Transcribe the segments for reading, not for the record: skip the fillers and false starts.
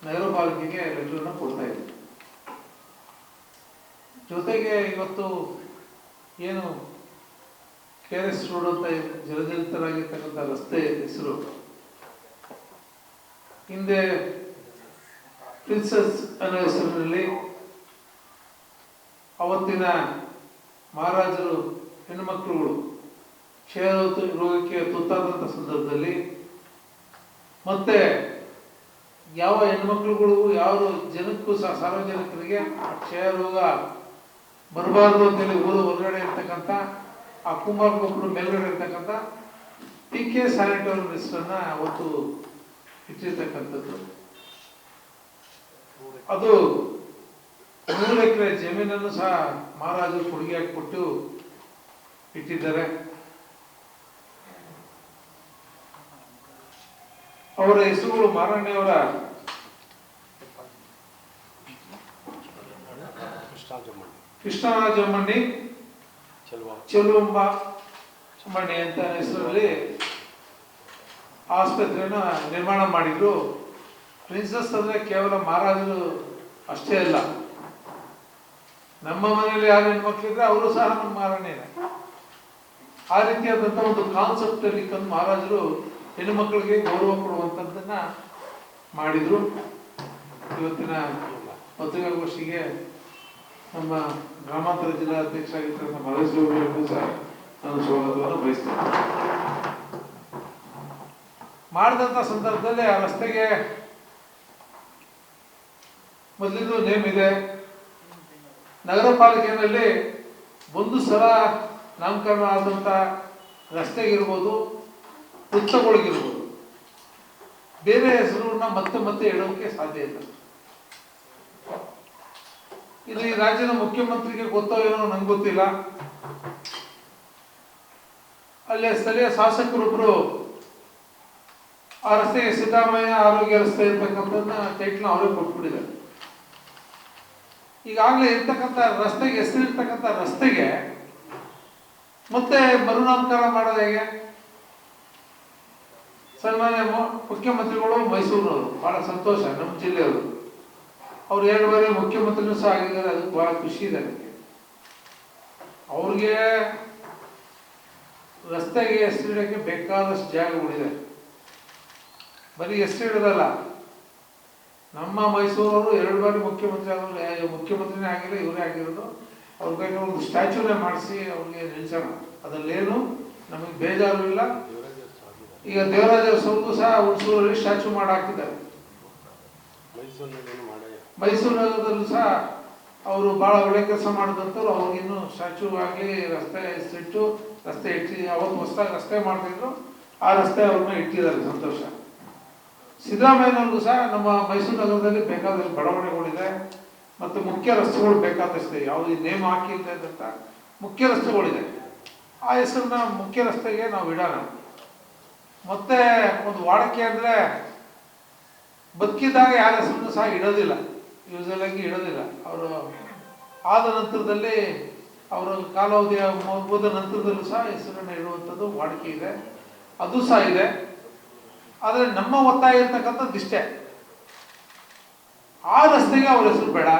ನಗರ ಪಾಲಿಕೆಗೆ ಲೆಟರ್ನ ಕೊಡ್ತಾ ಇದೆ. ಜೊತೆಗೆ ಇವತ್ತು ಏನು KRS ರೋಡ್ ಅಂತ ಜಲಜಲಿತರಾಗಿರ್ತಕ್ಕಂಥ ರಸ್ತೆ ಹೆಸರು ಹಿಂದೆ ಪ್ರಿನ್ಸಸ್ ಅನ್ನೋ ಹೆಸರಿನಲ್ಲಿ ಅವತ್ತಿನ ಮಹಾರಾಜರು ಹೆಣ್ಣುಮಕ್ಕಳುಗಳು ಕ್ಷಯ ರೋಗಕ್ಕೆ ತುತ್ತಾದಂಥ ಸಂದರ್ಭದಲ್ಲಿ ಮತ್ತೆ ಯಾವ ಹೆಣ್ಮಕ್ಳುಗಳು ಯಾವ ಜನಕ್ಕೂ ಸಹ ಸಾರ್ವಜನಿಕರಿಗೆ ಕ್ಷಯ ರೋಗ ಬರಬಾರ್ದು ಅಂತೇಳಿ ಊರು ಹೊರಗಡೆ ಇರ್ತಕ್ಕಂಥ ಆ ಕುಮಾರಗೊಬ್ಬರು ಮೇಲ್ಗಡೆ ಇರ್ತಕ್ಕಂಥ PK ಸ್ಯಾನಿಟೋರಿಯಂ ಹೆಸರನ್ನ ಅವತ್ತು ಇಟ್ಟಿರ್ತಕ್ಕಂಥದ್ದು. ಅದು 3 ಎಕರೆ ಜಮೀನನ್ನು ಸಹ ಮಹಾರಾಜರು ಕೊಡುಗೆಯಾಗಿ ಕೊಟ್ಟು ಇಟ್ಟಿದ್ದಾರೆ. ಅವರ ಹೆಸರುಗಳು ಮಾರಣ್ಣಯವರ ಕೃಷ್ಣರಾಜಮ್ಮಣ್ಣಿ ಚೆಲುವಂಬ ಮಣ್ಣಿ ಅಂತ ಹೆಸರಲ್ಲಿ ಆಸ್ಪತ್ರೆಯನ್ನು ನಿರ್ಮಾಣ ಮಾಡಿದ್ರು. ಪ್ರಿನ್ಸಸ್ ಅಂದ್ರೆ ಕೇವಲ ಮಹಾರಾಜರು ಅಷ್ಟೇ ಅಲ್ಲ, ನಮ್ಮ ಮನೆಯಲ್ಲಿ ಯಾರು ಹೆಣ್ಮಕ್ಳಿದ್ರೆ ಅವರು ಸಹ ನಮ್ಮ ಮಾರಣ್ಣೇನೆ. ಆ ರೀತಿಯಾದಂಥ ಒಂದು ಕಾನ್ಸೆಪ್ಟ್ ಅಲ್ಲಿ ತಂದು ಮಹಾರಾಜರು ಹೆಣ್ಣುಮಕ್ಕಳಿಗೆ ಗೌರವ ಕೊಡುವಂಥದ್ದನ್ನ ಮಾಡಿದ್ರು. ಇವತ್ತಿನ ಪತ್ರಿಕಾಗೋಷ್ಠಿಗೆ ನಮ್ಮ ಗ್ರಾಮಾಂತರ ಜಿಲ್ಲಾ ಅಧ್ಯಕ್ಷ ಆಗಿರ್ತಕ್ಕಂಥ ಮಹೇಶ್ವರಗೂ ಸಹ ನಾನು ಸ್ವಾಗತವನ್ನು ಬಯಸ್ತೇನೆ. ಮಾಡಿದಂಥ ಸಂದರ್ಭದಲ್ಲಿ ಆ ರಸ್ತೆಗೆ ಮೊದಲಿಂದು ನೇಮ್ ಇದೆ. ನಗರ ಪಾಲಿಕೆಯಲ್ಲಿ ಒಂದು ಸಲ ನಾಮಕರಣ ಆದಂಥ ರಸ್ತೆಗಿರ್ಬೋದು, ವೃತ್ತಗಳಿಗಿರ್ಬೋದು, ಬೇರೆ ಹೆಸರನ್ನ ಮತ್ತೆ ಮತ್ತೆ ಇಡೋಕೆ ಸಾಧ್ಯ ಇಲ್ಲ. ಇಲ್ಲಿ ರಾಜ್ಯದ ಮುಖ್ಯಮಂತ್ರಿಗೆ ಗೊತ್ತೋ ಏನೋ ನಂಗೆ ಗೊತ್ತಿಲ್ಲ. ಅಲ್ಲಿ ಸ್ಥಳೀಯ ಶಾಸಕರೊಬ್ಬರು ಆ ರಸ್ತೆಗೆ ಸಿದ್ದರಾಮಯ್ಯ ಆರೋಗ್ಯ ರಸ್ತೆ ಇರ್ತಕ್ಕಂಥದ್ದನ್ನ ಟೈಟ್ಲ್ ಅವರೇ ಕೊಟ್ಬಿಟ್ಟಿದ್ದಾರೆ. ಈಗಾಗಲೇ ಇರ್ತಕ್ಕಂಥ ರಸ್ತೆಗೆ ಹೆಸರಿರ್ತಕ್ಕಂಥ ರಸ್ತೆಗೆ ಮತ್ತೆ ಮರುನಾಮಕರಣ ಮಾಡೋದು ಹೇಗೆ? ಸನ್ಮಾನ್ಯ ಮುಖ್ಯಮಂತ್ರಿಗಳು ಮೈಸೂರಿನವರು, ಬಹಳ ಸಂತೋಷ, ನಮ್ಮ ಜಿಲ್ಲೆಯವರು. ಅವ್ರು 2 ಬಾರಿ ಮುಖ್ಯಮಂತ್ರಿನೂ ಸಹ ಆಗಿದ್ದಾರೆ. ಅದಕ್ಕೆ ಬಹಳ ಖುಷಿ ಇದೆ ನನಗೆ. ಅವ್ರಿಗೆ ರಸ್ತೆಗೆ ಹೆಸರಿಡಕ್ಕೆ ಬೇಕಾದಷ್ಟು ಜಾಗಗಳಿದೆ. ಬರೀ ಹೆಸರಿಡೋದಲ್ಲ, ನಮ್ಮ ಮೈಸೂರವರು 2 ಬಾರಿ ಮುಖ್ಯಮಂತ್ರಿ ಆದರೂ ಮುಖ್ಯಮಂತ್ರಿನೇ ಆಗಿಲ್ಲ, ಇವರೇ ಆಗಿರೋದು. ಅವ್ರ ಬಗ್ಗೆ ಒಂದು ಸ್ಟ್ಯಾಚ್ಯೂನೇ ಮಾಡಿಸಿ ಅವ್ರಿಗೆ ನಿಲ್ಸೋಣ, ಅದರಲ್ಲೇನು ನಮಗೆ ಬೇಜಾರು ಇಲ್ಲ. ಈಗ ದೇವರಾಜ ಅರಸು ಸಹ ಹುಣಸೂರಲ್ಲಿ ಸ್ಟ್ಯಾಚ್ಯೂ ಮಾಡಿ ಹಾಕಿದ್ದಾರೆ. ಮೈಸೂರಿನಲ್ಲೂ ಸಹ ಅವರು ಬಹಳ ಒಳ್ಳೆ ಕೆಲಸ ಮಾಡಿದಂಥವ್ರು. ಅವ್ರಿಗಿನ್ನೂ ಸ್ಟ್ಯಾಚ್ಯೂ ಆಗಲಿ, ರಸ್ತೆ ಹೆಸರಿಟ್ಟು ರಸ್ತೆ ಇಟ್ಟು, ಅವತ್ತು ಹೊಸದಾಗಿ ರಸ್ತೆ ಮಾಡ್ತಿದ್ರು, ಆ ರಸ್ತೆ ಅವ್ರನ್ನ ಇಟ್ಟಿದ್ದಾರೆ, ಸಂತೋಷ. ಸಿದ್ದರಾಮಯ್ಯನವ್ರಿಗೂ ಸಹ ನಮ್ಮ ಮೈಸೂರು ನಗರದಲ್ಲಿ ಬೇಕಾದಷ್ಟು ಬಡಾವಣೆಗಳಿದೆ ಮತ್ತು ಮುಖ್ಯ ರಸ್ತೆಗಳು ಬೇಕಾದಷ್ಟಿದೆ. ಯಾವುದು ನೇಮ್ ಹಾಕಿಲ್ಲದಂಥ ಮುಖ್ಯ ರಸ್ತೆಗಳಿದೆ. ಆ ಹೆಸರನ್ನ ಮುಖ್ಯ ರಸ್ತೆಗೆ ನಾವು ಇಡೋಣ. ಮತ್ತೆ ಒಂದು ವಾಡಿಕೆ ಅಂದರೆ ಬದುಕಿದಾಗ ಯಾರ ಹೆಸರನ್ನು ಸಹ ಇಡೋದಿಲ್ಲ, ಯೂಸಲ್ ಆಗಿ ಇಡೋದಿಲ್ಲ. ಅವರು ಆದ ನಂತರದಲ್ಲಿ ಅವರ ಕಾಲಾವಧಿಯ ಮುಗಿದ ನಂತರದಲ್ಲೂ ಸಹ ಹೆಸರನ್ನು ಇಡುವಂಥದ್ದು ವಾಡಿಕೆ ಇದೆ, ಅದು ಸಹ ಇದೆ. ಆದರೆ ನಮ್ಮ ಒತ್ತಾಯ ಇರ್ತಕ್ಕಂಥದ್ದು ಇಷ್ಟೇ, ಆ ರಸ್ತೆಗೆ ಅವ್ರ ಹೆಸರು ಬೇಡ.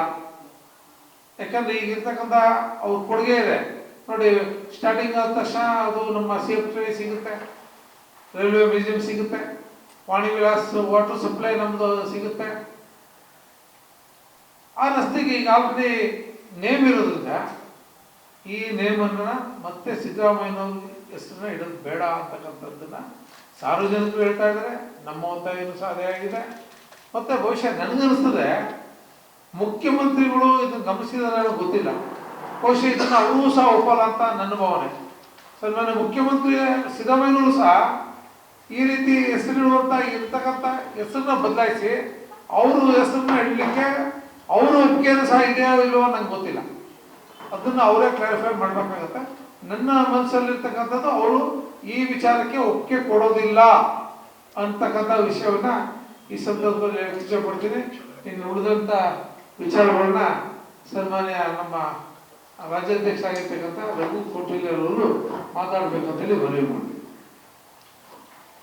ಯಾಕಂದ್ರೆ ಈಗಿರ್ತಕ್ಕಂಥ ಅವ್ರ ಕೊಡುಗೆ ಇದೆ ನೋಡಿ. ಸ್ಟಾರ್ಟಿಂಗ್ ಆದ ತಕ್ಷಣ ಅದು ನಮ್ಮ CFT ಸಿಗುತ್ತೆ, ರೈಲ್ವೆ ಮ್ಯೂಸಿಯಂ ಸಿಗುತ್ತೆ, ವಾಣಿ ವಿಲಾಸ್ ವಾಟರ್ ಸಪ್ಲೈ ನಮ್ದು ಸಿಗುತ್ತೆ. ಆ ರಸ್ತೆಗೆ ಈಗ ಆಲ್ರೆಡಿ ನೇಮ್ ಇರೋದ್ರಿಂದ ಈ ನೇಮನ್ನ ಮತ್ತೆ ಸಿದ್ದರಾಮಯ್ಯನವ್ರ ಹೆಸರನ್ನ ಇಡೋದು ಬೇಡ ಅಂತಕ್ಕಂಥದ್ದನ್ನ ಸಾರ್ವಜನಿಕರು ಹೇಳ್ತಾ ಇದ್ದಾರೆ. ನಮ್ಮ ಒತ್ತಾಯನೂ ಸಹ ಅದೇ ಆಗಿದೆ. ಮತ್ತೆ ಬಹುಶಃ ನನಗನ್ನಿಸ್ತದೆ ಮುಖ್ಯಮಂತ್ರಿಗಳು ಇದನ್ನು ಗಮನಿಸಿದಾರೆ ಗೊತ್ತಿಲ್ಲ, ಬಹುಶಃ ಇದನ್ನು ಅವರು ಸಹ ಒಪ್ಪಲ್ಲ ಅಂತ ನನ್ನ ಭಾವನೆ. ಸನ್ಮಾನ್ಯ ಮುಖ್ಯಮಂತ್ರಿ ಸಿದ್ದರಾಮಯ್ಯನವರು ಸಹ ಈ ರೀತಿ ಹೆಸರಿಡುವಂತ ಇರ್ತಕ್ಕಂಥ ಹೆಸರನ್ನ ಬದಲಾಯಿಸಿ ಅವರು ಹೆಸರನ್ನ ಇಡಲಿಕ್ಕೆ ಅವರು ಒಪ್ಪಿಗೆಯನ್ನು ಸಹ ಇದೆಯೋ ಇಲ್ವೋ ನಂಗೆ ಗೊತ್ತಿಲ್ಲ. ಅದನ್ನು ಅವರೇ ಕ್ಲಾರಿಫೈ ಮಾಡಬೇಕಾಗತ್ತೆ. ನನ್ನ ಮನಸ್ಸಲ್ಲಿರ್ತಕ್ಕಂಥದ್ದು ಅವರು ಈ ವಿಚಾರಕ್ಕೆ ಒಪ್ಪಿಗೆ ಕೊಡೋದಿಲ್ಲ ಅಂತಕ್ಕಂಥ ವಿಷಯವನ್ನ ಈ ಸಂದರ್ಭದಲ್ಲಿ ಇಷ್ಟಪಡ್ತೀನಿ. ಇನ್ನು ಉಳಿದಂಥ ವಿಚಾರಗಳನ್ನ ಸನ್ಮಾನ್ಯ ನಮ್ಮ ರಾಜ್ಯಾಧ್ಯಕ್ಷ ಆಗಿರ್ತಕ್ಕಂಥ ರಘು ಕೋಟಿಲ್ ಅವರು ಮಾತಾಡಬೇಕಂತೇಳಿ ಮನವಿ ಮಾಡ್ತೀನಿ.